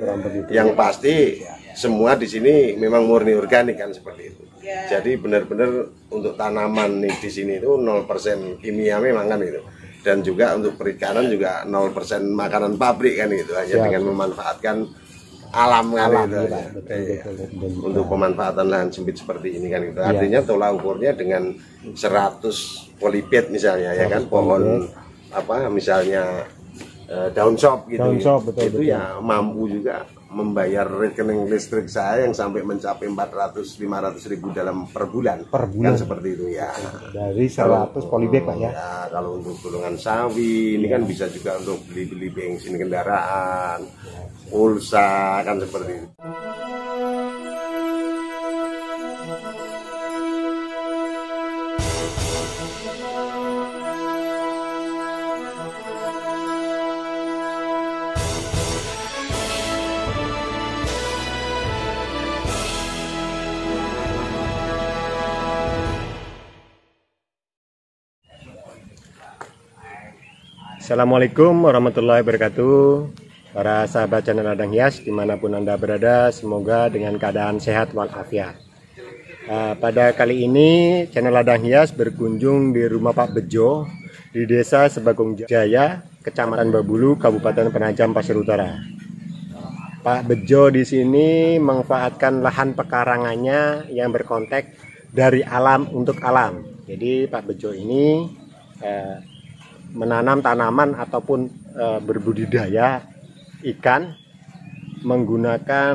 kurang begitu. Yang pasti semua di sini memang murni organik kan seperti itu. Jadi benar-benar untuk tanaman nih di sini itu 0% kimia memang kan itu. Dan juga untuk perikanan juga 0% makanan pabrik kan gitu, hanya dengan memanfaatkan alam kan itu. Betul. Untuk pemanfaatan lahan sempit seperti ini kan itu. Artinya tolak ukurnya dengan 100 polybed misalnya ya kan, pohon apa misalnya daun sop gitu. Daun sop, betul. Ya mampu juga membayar rekening listrik saya yang sampai mencapai 400-500 ribu dalam per bulan kan seperti itu ya. Dari 100 polybag Pak ya. Kalau untuk golongan sawi ini kan bisa juga untuk beli bensin kendaraan, pulsa kan seperti itu. Assalamualaikum warahmatullahi wabarakatuh. Para sahabat channel Ladang Hias dimanapun Anda berada, semoga dengan keadaan sehat walafiat. Pada kali ini channel Ladang Hias berkunjung di rumah Pak Bejo di Desa Sebakung Jaya, Kecamatan Babulu, Kabupaten Penajam Pasir Utara. Pak Bejo di sini memanfaatkan lahan pekarangannya yang berkontek dari alam untuk alam. Jadi Pak Bejo ini menanam tanaman ataupun berbudidaya ikan menggunakan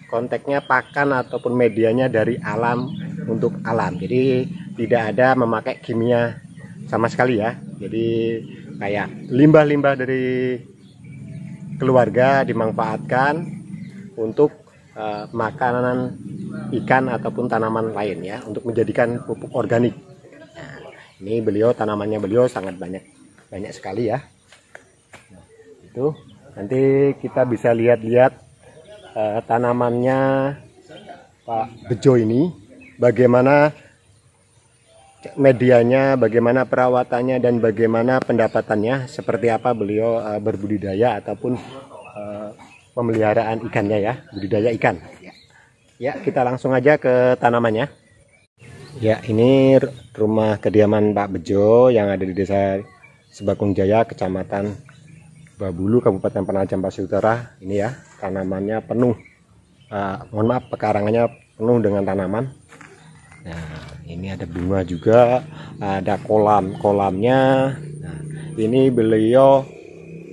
konteknya pakan ataupun medianya dari alam untuk alam. Jadi tidak ada memakai kimia sama sekali ya. Jadi kayak limbah-limbah dari keluarga dimanfaatkan untuk makanan ikan ataupun tanaman lain ya, untuk menjadikan pupuk organik. Nah, ini tanamannya beliau sangat banyak sekali ya. Nah, itu nanti kita bisa lihat-lihat tanamannya Pak Bejo ini, bagaimana medianya, bagaimana perawatannya, dan bagaimana pendapatannya, seperti apa beliau berbudidaya ataupun pemeliharaan ikannya ya, budidaya ikan. Ya, kita langsung aja ke tanamannya. Ya, ini rumah kediaman Pak Bejo yang ada di Desa Sebakung Jaya, Kecamatan Babulu, Kabupaten Penajam Pasir Utara. Ini ya, tanamannya penuh. Mohon maaf, pekarangannya penuh dengan tanaman. Nah, ini ada bunga juga, ada kolamnya. Nah, ini beliau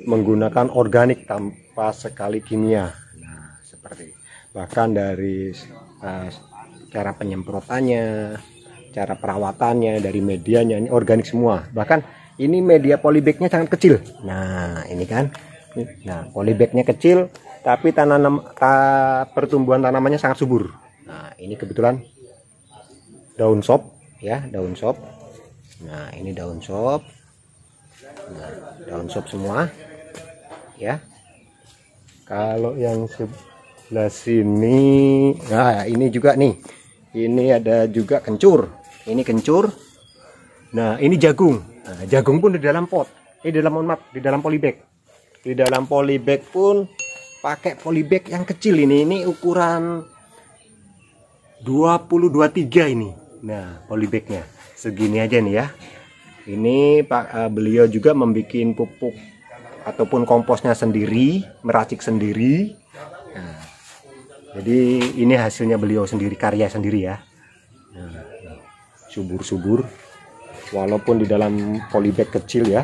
menggunakan organik tanpa sekali kimia. Nah, seperti bahkan dari cara penyemprotannya, cara perawatannya, dari medianya ini organik semua. Bahkan ini media polybagnya sangat kecil. Nah, ini kan. Nah, polybagnya kecil, tapi pertumbuhan tanamannya sangat subur. Nah, ini kebetulan daun sop ya, daun sop. Nah, ini daun sop. Nah, daun sop semua. Ya. Kalau yang sebelah sini, nah ini juga nih. Ini ada juga kencur. Ini kencur. Nah, ini jagung. Nah, jagung pun di dalam pot. Di dalam polybag. Di dalam polybag pun pakai polybag yang kecil ini. Ini ukuran 20-23 ini. Nah, polybagnya segini aja nih ya. Ini beliau juga membuat pupuk ataupun komposnya sendiri, meracik sendiri. Nah, jadi ini hasilnya beliau sendiri, karya sendiri ya. Nah, subur-subur. Walaupun di dalam polybag kecil ya,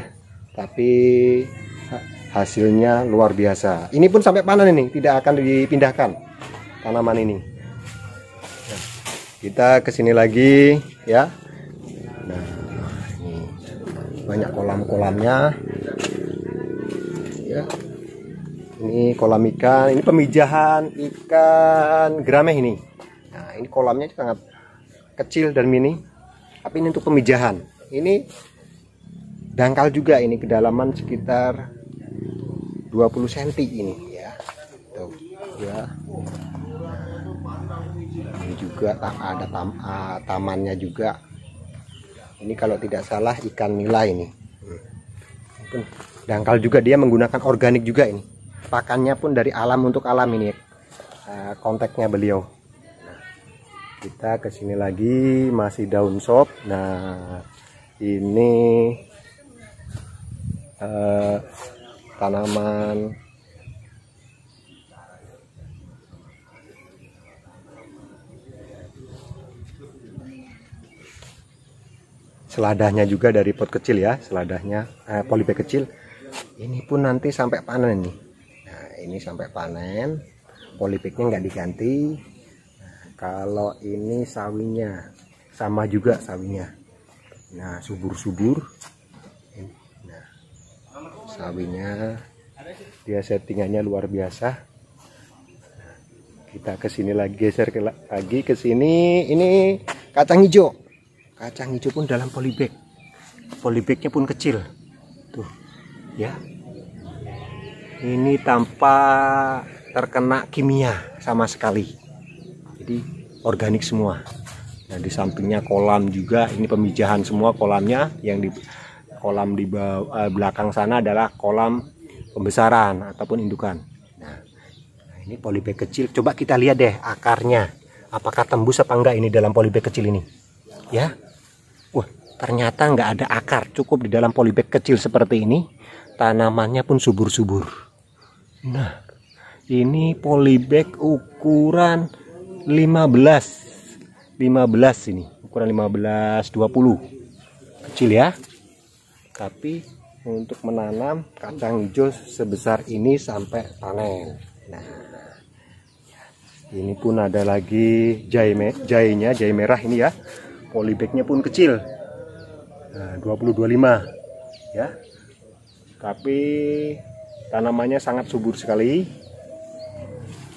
tapi hasilnya luar biasa. Ini pun sampai panen ini, tidak akan dipindahkan tanaman ini. Nah, kita kesini lagi ya. Nah, ini banyak kolam-kolamnya ya. Ini kolam ikan, ini pemijahan ikan gerameh ini. Nah, ini kolamnya sangat kecil dan mini, tapi ini untuk pemijahan. Ini dangkal juga, ini kedalaman sekitar 20 cm ini ya. Tuh, ya. Ini juga ada tamannya juga. Ini kalau tidak salah ikan nila ini. Dangkal juga, dia menggunakan organik juga ini. pakannya pun dari alam untuk alam ini, kontaknya beliau. Nah, kita kesini lagi masih daun sop. Nah, ini tanaman seladahnya juga dari pot kecil ya, seladahnya polybag kecil. Ini pun nanti sampai panen nih. Nah, ini sampai panen, polybagnya nggak diganti. Nah, kalau ini sawinya sama juga sawinya. Nah, subur-subur. Nah, sawinya dia settingannya luar biasa. Nah, kita kesini lagi, geser lagi ke sini. Ini kacang hijau. Kacang hijau pun dalam polybag. Polybagnya pun kecil. Tuh, ya. Ini tanpa terkena kimia sama sekali. Jadi organik semua. Nah, di sampingnya kolam juga. Ini pemijahan semua kolamnya. Yang di kolam di belakang sana adalah kolam pembesaran ataupun indukan. Nah, ini polybag kecil. Coba kita lihat deh akarnya. Apakah tembus apa enggak ini dalam polybag kecil ini? Ya. Wah, ternyata nggak ada akar. Cukup di dalam polybag kecil seperti ini. Tanamannya pun subur-subur. Nah, ini polybag ukuran 15 ini, ukuran 15-20, kecil ya. Tapi untuk menanam kacang hijau sebesar ini sampai panen. Nah, ini pun ada lagi jahenya, jahe merah ini ya. Polybagnya pun kecil, nah, 20-25 ya. Tapi tanamannya sangat subur sekali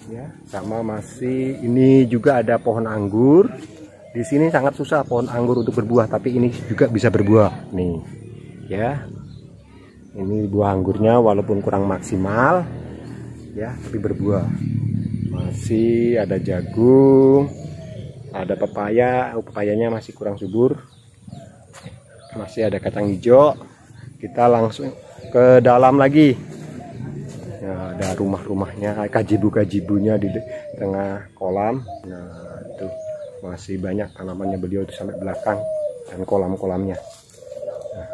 ya. Sama masih ini juga ada pohon anggur. Di sini sangat susah pohon anggur untuk berbuah, tapi ini juga bisa berbuah nih ya. Ini buah anggurnya walaupun kurang maksimal ya, tapi berbuah. Masih ada jagung, ada pepaya. Pepayanya masih kurang subur. Masih ada kacang hijau. Kita langsung ke dalam lagi. Ya, ada rumah-rumahnya, kajibu-kajibunya di tengah kolam. Nah, itu masih banyak tanamannya beliau itu sampai belakang dan kolam-kolamnya. Nah,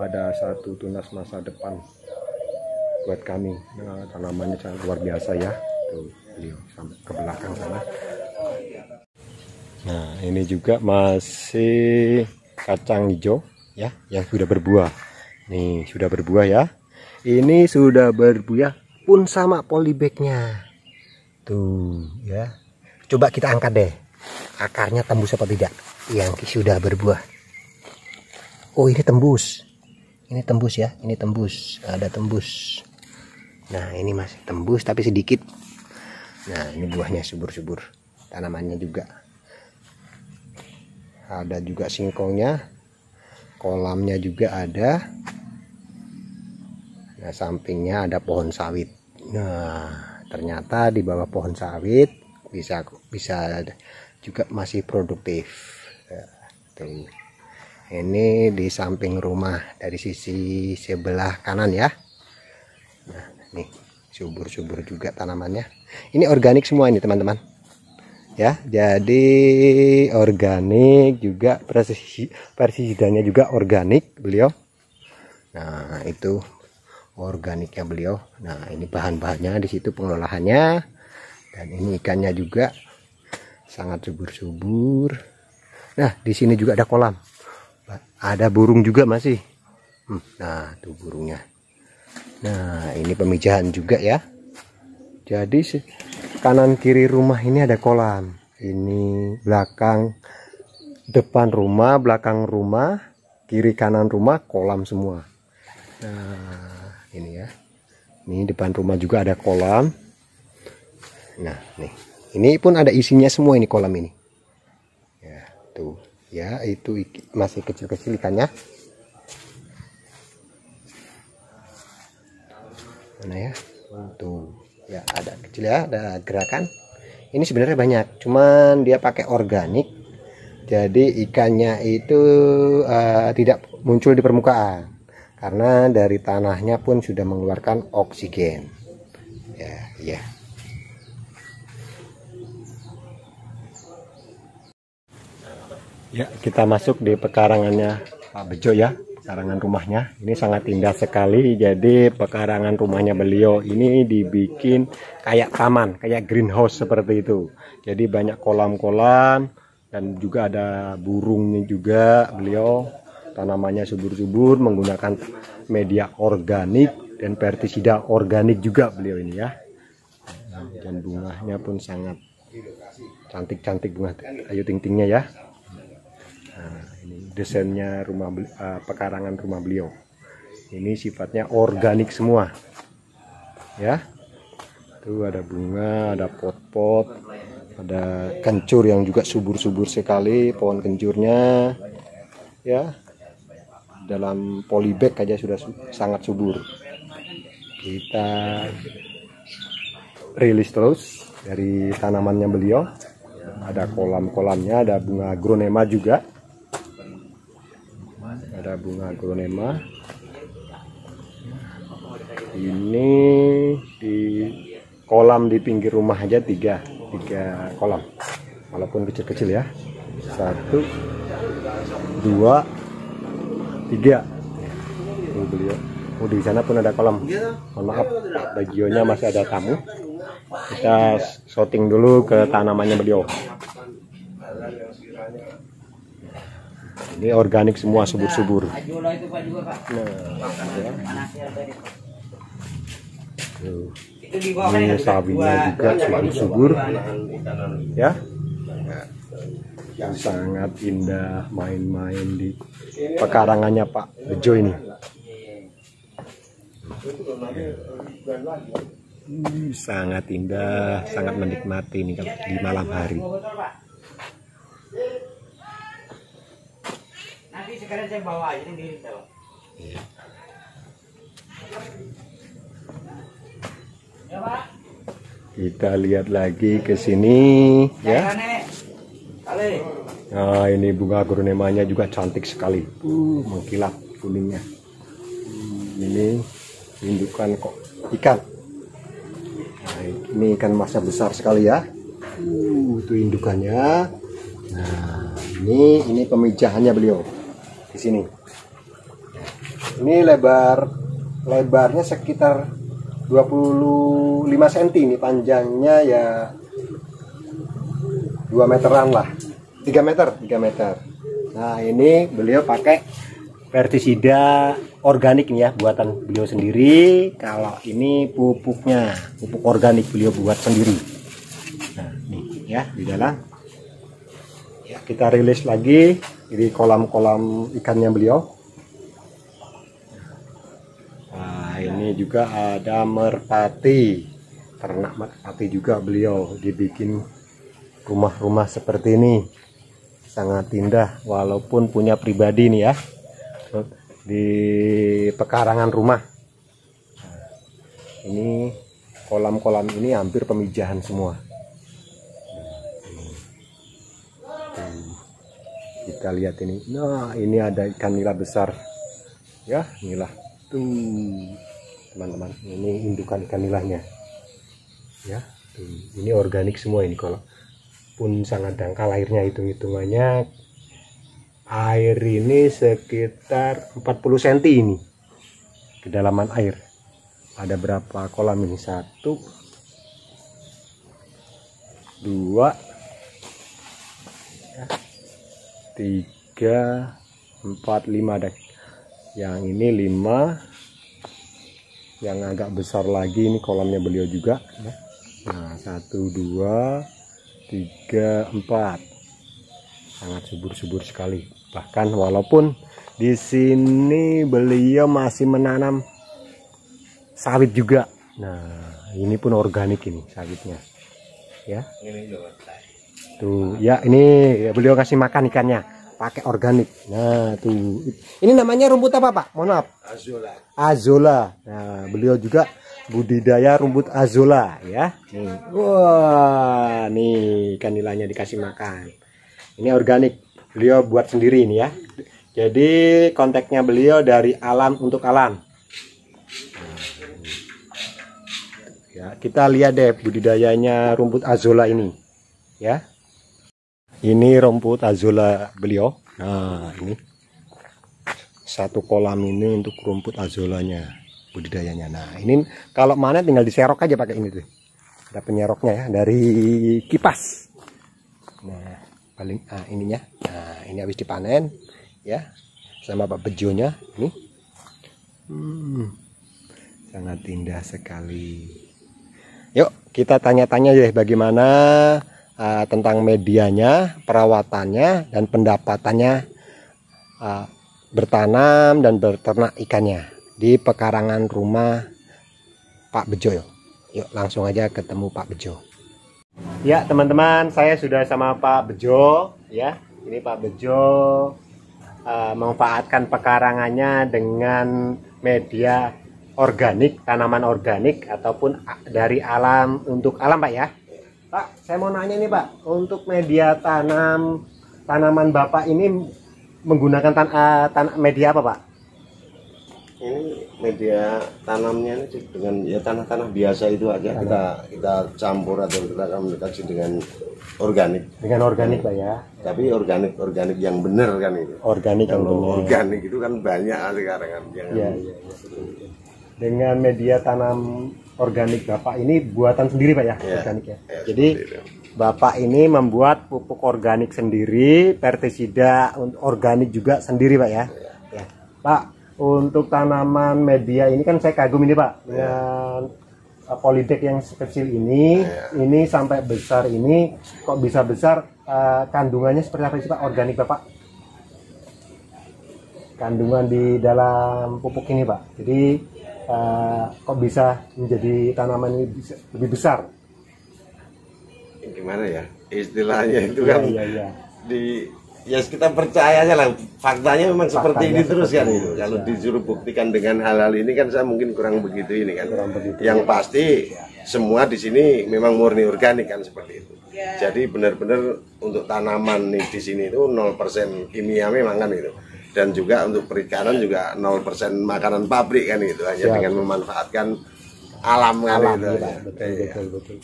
ada satu tunas masa depan buat kami. Nah, tanamannya sangat luar biasa ya. Tuh beliau sampai ke belakang sana. Nah, ini juga masih kacang hijau ya, yang sudah berbuah. Nih, sudah berbuah ya. Ini sudah berbuah pun sama polybagnya. Tuh ya. Coba kita angkat deh. Akarnya tembus apa tidak? Yang sudah berbuah. Oh, ini tembus. Ini tembus ya. Ini tembus. Ada tembus. Nah, ini masih tembus tapi sedikit. Nah, ini buahnya subur-subur. Tanamannya juga. Ada juga singkongnya. Kolamnya juga ada. Nah, sampingnya ada pohon sawit. Nah, ternyata di bawah pohon sawit bisa juga masih produktif. Tuh. Ini di samping rumah dari sisi sebelah kanan ya. Nah, nih subur-subur juga tanamannya. Ini organik semua ini teman-teman. Ya, jadi organik juga, pestisida juga organik beliau. Nah, itu organiknya beliau. Nah, ini bahan-bahannya di situ, pengolahannya, dan ini ikannya juga sangat subur-subur. Nah, di sini juga ada kolam, ada burung juga masih. Nah, tuh burungnya. Nah, ini pemijahan juga ya. Jadi kanan kiri rumah ini ada kolam. Ini belakang, depan rumah, belakang rumah, kiri kanan rumah kolam semua. Nah, ini ya, ini depan rumah juga ada kolam. Nah, nih, ini pun ada isinya semua ini kolam ini. Ya, tuh, ya itu masih kecil-kecil ikannya. Mana ya? Tuh, ya ada kecil ya, ada gerakan. Ini sebenarnya banyak, cuman dia pakai organik. Jadi ikannya itu tidak muncul di permukaan. karena dari tanahnya pun sudah mengeluarkan oksigen. Ya. Ya, kita masuk di pekarangannya Pak Bejo ya, pekarangan rumahnya. Ini sangat indah sekali. Jadi pekarangan rumahnya beliau ini dibikin kayak taman, kayak greenhouse seperti itu. Jadi banyak kolam-kolam dan juga ada burungnya juga. Beliau tanamannya subur-subur menggunakan media organik dan pestisida organik juga beliau ini ya. Dan bunganya pun sangat cantik-cantik bunga ayu ting-tingnya ya. Nah, ini desainnya pekarangan rumah beliau. Ini sifatnya organik semua. Ya. Tuh ada bunga, ada pot-pot, ada kencur yang juga subur-subur sekali pohon kencurnya. Ya. Dalam polybag aja sudah sangat subur. Kita rilis terus dari tanamannya beliau. Ada kolam-kolamnya, ada bunga agronema juga. Ada bunga agronema. Ini di kolam di pinggir rumah aja tiga kolam, walaupun kecil-kecil ya. 1, 2, 3. Beliau. Di sana pun ada kolam. Mohon maaf, Pak Bagionya masih ada tamu. Kita shooting dulu ke tanamannya beliau. Ini organik semua, subur-subur. Nah, ya. Ini sawinya juga subur-subur, ya. Sangat indah main-main di pekarangannya Pak Bejo ini. Sangat indah, sangat menikmati ini di malam hari. Nanti sekarang saya bawa aja di Ya. Ya, Pak. Kita lihat lagi ke sini ya. Nah, ini bunga agronemanya juga cantik sekali. Mengkilap kuningnya. Ini indukan kok ikan. Nah, ini ikan masnya besar sekali ya. Itu indukannya. Nah, ini pemijahannya beliau di sini. Ini lebarnya sekitar 25 cm, ini panjangnya ya 2 meteran lah. 3 meter. Nah, ini beliau pakai pestisida organik nih ya, buatan beliau sendiri. Kalau ini pupuknya, pupuk organik beliau buat sendiri. Nah, nih ya di dalam. Ya, kita rilis lagi di kolam-kolam ikannya beliau. Nah, ini juga ada merpati, ternak merpati juga beliau dibikin rumah-rumah seperti ini. Sangat indah, walaupun punya pribadi nih ya, di pekarangan rumah. Ini kolam-kolam ini hampir pemijahan semua. Kita lihat ini. Nah, ini ada ikan nila besar ya, nila tuh teman-teman. Ini indukan ikan nilanya ya. Tuh, ini organik semua ini. Kalau pun sangat dangkal airnya, hitung-hitungannya air ini sekitar 40 cm ini kedalaman air. Ada berapa kolam ini? 1, 2, 3, 4, 5 ada. Yang ini 5. Yang agak besar lagi ini kolamnya beliau juga. Nah, 1, 2, 3, 4. Sangat subur-subur sekali. Bahkan walaupun di sini beliau masih menanam sawit juga. Nah, ini pun organik ini sawitnya. Ya. Tuh, ya ini beliau kasih makan ikannya pakai organik. Nah, tuh. Ini namanya rumput apa, Pak? Mohon maaf. Azolla. Nah, beliau juga budidaya rumput azolla ya. Nih. Wah, nih ikan nilainya dikasih makan. Ini organik. Beliau buat sendiri ini ya. Jadi konteksnya beliau dari alam untuk alam. Ya, kita lihat deh budidayanya rumput azolla ini. Ya. Ini rumput azolla beliau. Nah, ini satu kolam ini untuk rumput azollanya, budidayanya. Nah, ini kalau mana tinggal diserok aja pakai ini tuh. Ada penyeroknya ya dari kipas. Nah, paling ininya. Nah, ini habis dipanen ya sama Pak Bejonya ini. Sangat indah sekali. Yuk kita tanya-tanya deh bagaimana tentang medianya, perawatannya, dan pendapatannya bertanam dan berternak ikannya di pekarangan rumah Pak Bejo. Yuk langsung aja ketemu Pak Bejo. Ya teman-teman, saya sudah sama Pak Bejo ya. Ini Pak Bejo memanfaatkan pekarangannya dengan media organik, tanaman organik ataupun dari alam untuk alam Pak ya. Pak, saya mau nanya nih Pak, untuk media tanaman Bapak ini menggunakan media apa Pak? Ini media tanamnya ini dengan ya tanah-tanah biasa itu aja, kita campur atau kita komunikasi dengan organik. Dengan organik Pak ya. Tapi organik yang benar kan itu. Organik yang benar. Organik itu kan banyak sekarang kan. Iya. Dengan media tanam organik Bapak ini buatan sendiri Pak ya, organik ya. Jadi Bapak ini membuat pupuk organik sendiri, pestisida organik juga sendiri Pak ya. Ya. Pak, untuk tanaman media ini kan saya kagum ini Pak dengan polybag yang kecil ini sampai besar ini, kok bisa besar, kandungannya seperti apa sih Pak organik Bapak? Kandungan di dalam pupuk ini Pak. Jadi kok bisa menjadi tanaman ini lebih besar? Gimana ya istilahnya itu kan ya kita percaya aja lah, faktanya memang seperti ini terus kan itu. Kalau disuruh buktikan dengan hal-hal ini kan saya mungkin kurang begitu ini kan. Yang pasti semua di sini memang murni organik kan seperti itu. Jadi benar-benar untuk tanaman nih di sini itu 0% kimia memang kan itu. Dan juga untuk perikanan juga 0% makanan pabrik kan itu, hanya dengan memanfaatkan alam kan itu. Betul.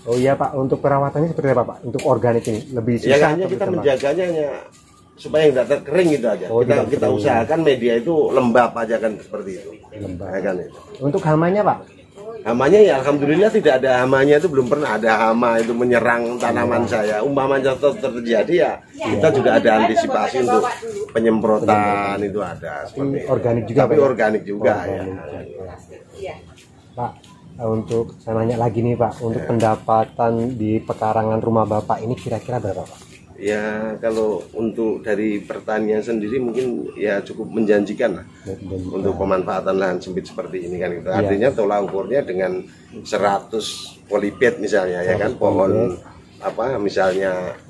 Oh iya Pak, untuk perawatannya seperti apa Pak? Untuk organik ini lebih susah? Ya hanya kita menjaganya hanya supaya tidak terkering gitu aja. Kita usahakan media itu lembab aja kan seperti itu. Lembab. Ya, kan itu. Untuk hamanya Pak? Hamanya ya alhamdulillah tidak ada hamanya, itu belum pernah ada hama itu menyerang tanaman saya. Umpamanya terjadi ya kita juga ada antisipasi untuk penyemprotan itu ada. Seperti organik juga. Tapi Pak, organik juga ya. Pak, untuk saya nanya lagi nih Pak, untuk pendapatan di pekarangan rumah Bapak ini kira-kira berapa Pak? Ya kalau untuk dari pertanian sendiri mungkin ya cukup menjanjikan lah untuk pemanfaatan lahan sempit seperti ini kan itu. Artinya tolak ukurnya dengan 100 polybed misalnya ya kan, pohon apa misalnya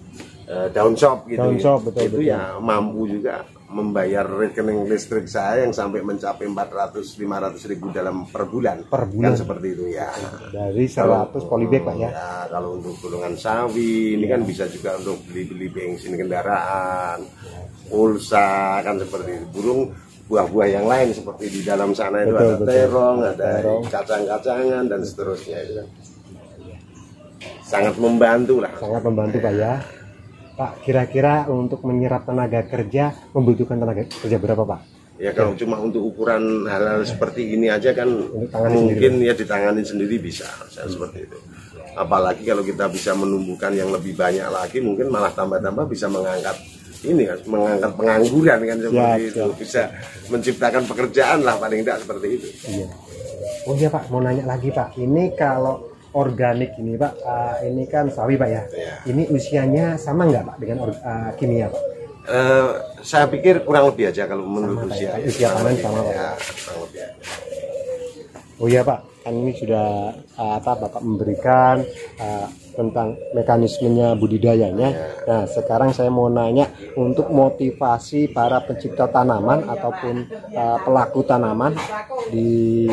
daun sop gitu. Daun sop, betul. Ya mampu juga membayar rekening listrik saya yang sampai mencapai 400-500 ribu per bulan kan seperti itu ya. Dari 100 polybag Pak ya. Ya kalau untuk golongan sawi ini kan bisa juga untuk beli bensin kendaraan, pulsa kan seperti itu. Burung buah-buah yang lain seperti di dalam sana itu ada terong, ada kacang-kacangan dan seterusnya itu kan. Sangat membantu lah. Sangat membantu Pak ya. Pak, kira-kira untuk menyerap tenaga kerja membutuhkan tenaga kerja berapa Pak? Ya kalau cuma untuk ukuran hal-hal seperti ini aja kan mungkin ya ditangani sendiri bisa, seperti itu. Apalagi kalau kita bisa menumbuhkan yang lebih banyak lagi, mungkin malah tambah-tambah bisa mengangkat ini kan, mengangkat pengangguran kan seperti itu. Bisa menciptakan pekerjaan lah paling tidak seperti itu. Iya. Oh iya Pak, mau nanya lagi Pak. Ini kalau organik ini Pak, ini kan sawi Pak ya. Ini usianya sama nggak Pak dengan kimia Pak? Saya pikir kurang lebih aja kalau menurut usia panen sama Pak. Ya, kurang lebih aja. Oh iya Pak, kan ini sudah Bapak memberikan tentang mekanismenya budidayanya. Nah sekarang saya mau nanya untuk motivasi para pencipta tanaman ataupun pelaku tanaman di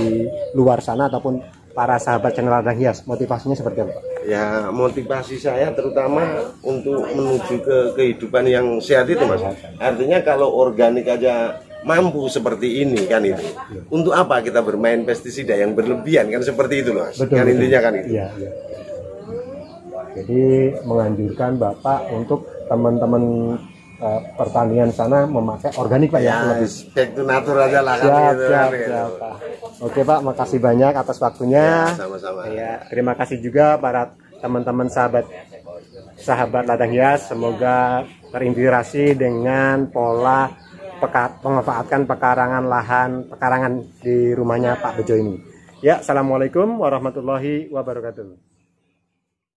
luar sana ataupun para sahabat channel Ladang Hias? Motivasinya seperti apa, Pak? Ya, motivasi saya terutama untuk menuju ke kehidupan yang sehat itu, Mas. Artinya kalau organik aja mampu seperti ini kan itu. Untuk apa kita bermain pestisida yang berlebihan kan seperti itu, Mas. Betul, kan betul. intinya kan itu. Iya, iya. Jadi menganjurkan Bapak untuk teman-teman pertanian sana memakai organik, Pak, ya? Ya, back to nature aja lah kan Siap, gitu, siap, kan, gitu. siap, Pak. Oke, Pak, makasih banyak atas waktunya. Ya, sama-sama. Ya, terima kasih juga para teman-teman sahabat Ladang Hias. Semoga terinspirasi dengan pola memanfaatkan pekarangan di rumahnya Pak Bejo ini. Ya, assalamualaikum warahmatullahi wabarakatuh.